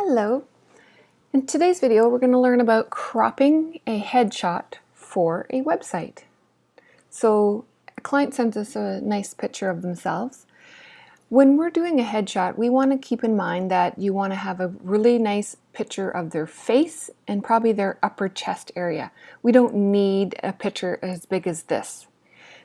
Hello. In today's video, we're going to learn about cropping a headshot for a website. So a client sends us a nice picture of themselves. When we're doing a headshot, we want to keep in mind that you want to have a really nice picture of their face and probably their upper chest area. We don't need a picture as big as this.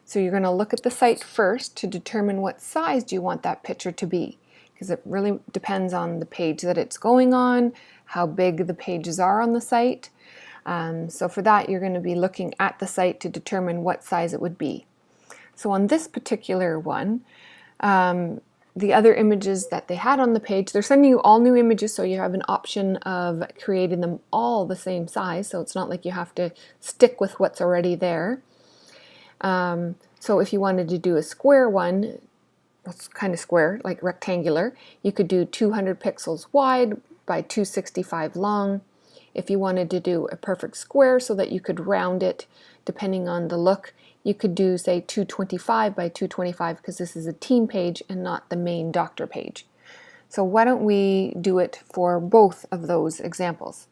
So you're going to look at the site first to determine what size do you want that picture to be, because it really depends on the page that it's going on, how big the pages are on the site. So for that, you're going to be looking at the site to determine what size it would be. So on this particular one, the other images that they had on the page, they're sending you all new images, so you have an option of creating them all the same size, so it's not like you have to stick with what's already there. So if you wanted to do a square one, it's kind of square, like rectangular, you could do 200 pixels wide by 265 long. If you wanted to do a perfect square so that you could round it depending on the look, you could do, say, 225 by 225, because this is a team page and not the main doctor page. So why don't we do it for both of those examples?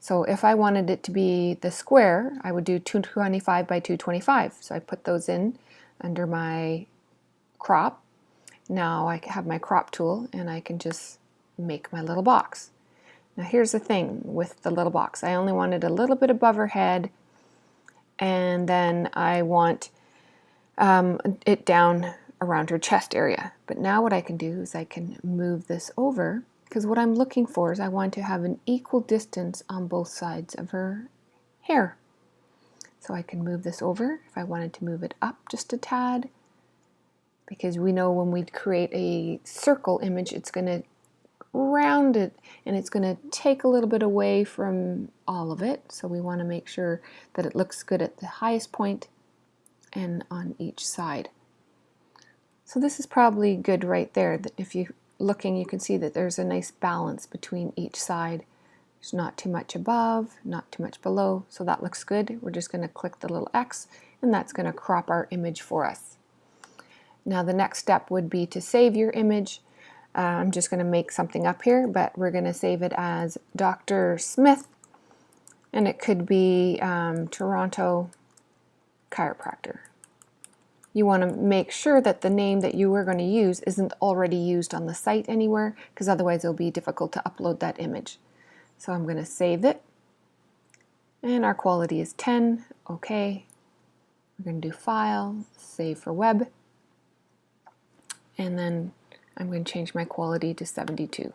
So if I wanted it to be the square, I would do 225 by 225. So I put those in under my crop. Now I have my crop tool and I can just make my little box. Now here's the thing with the little box. I only wanted a little bit above her head, and then I want it down around her chest area. But now what I can do is I can move this over, because what I'm looking for is I want to have an equal distance on both sides of her hair. So I can move this over if I wanted to move it up just a tad, because we know when we create a circle image, it's going to round it and it's going to take a little bit away from all of it. So we want to make sure that it looks good at the highest point and on each side. So this is probably good right there. That if you're looking, you can see that there's a nice balance between each side. There's not too much above, not too much below, so that looks good. We're just going to click the little X, and that's going to crop our image for us. Now the next step would be to save your image. I'm just going to make something up here, but we're going to save it as Dr. Smith, and it could be Toronto Chiropractor. You want to make sure that the name that you are going to use isn't already used on the site anywhere, because otherwise it'll be difficult to upload that image. So I'm going to save it, and our quality is 10. Okay. We're going to do File, Save for Web, and then I'm going to change my quality to 72.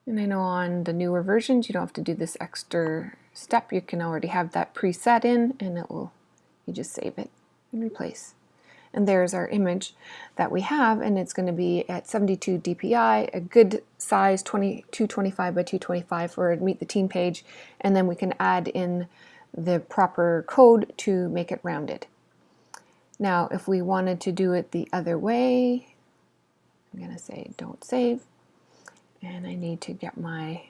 And I know on the newer versions you don't have to do this extra step. You can already have that preset in, and you just save it and replace. And there's our image that we have, and it's going to be at 72 dpi, a good size 225 by 225 for a Meet the Team page, and then we can add in the proper code to make it rounded. Now if we wanted to do it the other way, I'm going to say don't save, and I need to get my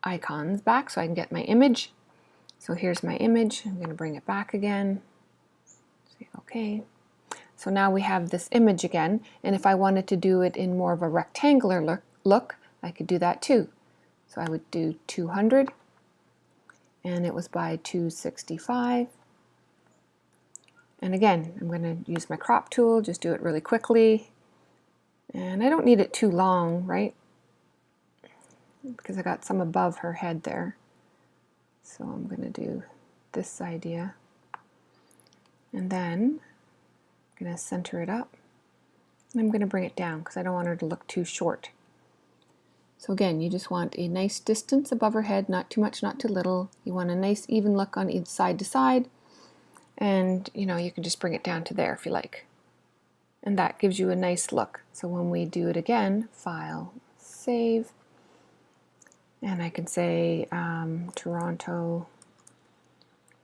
icons back so I can get my image. So here's my image. I'm going to bring it back again. Say OK. So now we have this image again, and if I wanted to do it in more of a rectangular look, I could do that too. So I would do 200, and it was by 265. And again, I'm going to use my crop tool, just do it really quickly. And I don't need it too long, right? Because I got some above her head there. So I'm going to do this idea. And then I'm going to center it up. And I'm going to bring it down because I don't want her to look too short. So again, you just want a nice distance above her head, not too much, not too little. You want a nice even look on each side to side. And you can just bring it down to there if you like. And that gives you a nice look. So when we do it again, File, Save, and I can say Toronto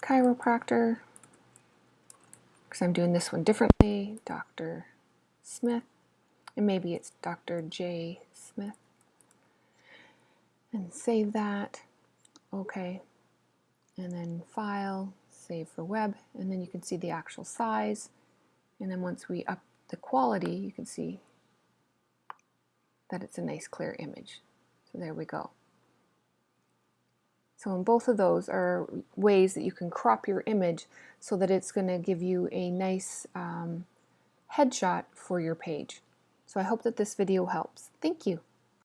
Chiropractor, because I'm doing this one differently, Dr. Smith, and maybe it's Dr. J. Smith, and save that. Okay, and then File, Save for Web, and then you can see the actual size. And then once we up the quality, you can see that it's a nice clear image. So there we go. So in both of those are ways that you can crop your image so that it's going to give you a nice headshot for your page. So I hope that this video helps. Thank you.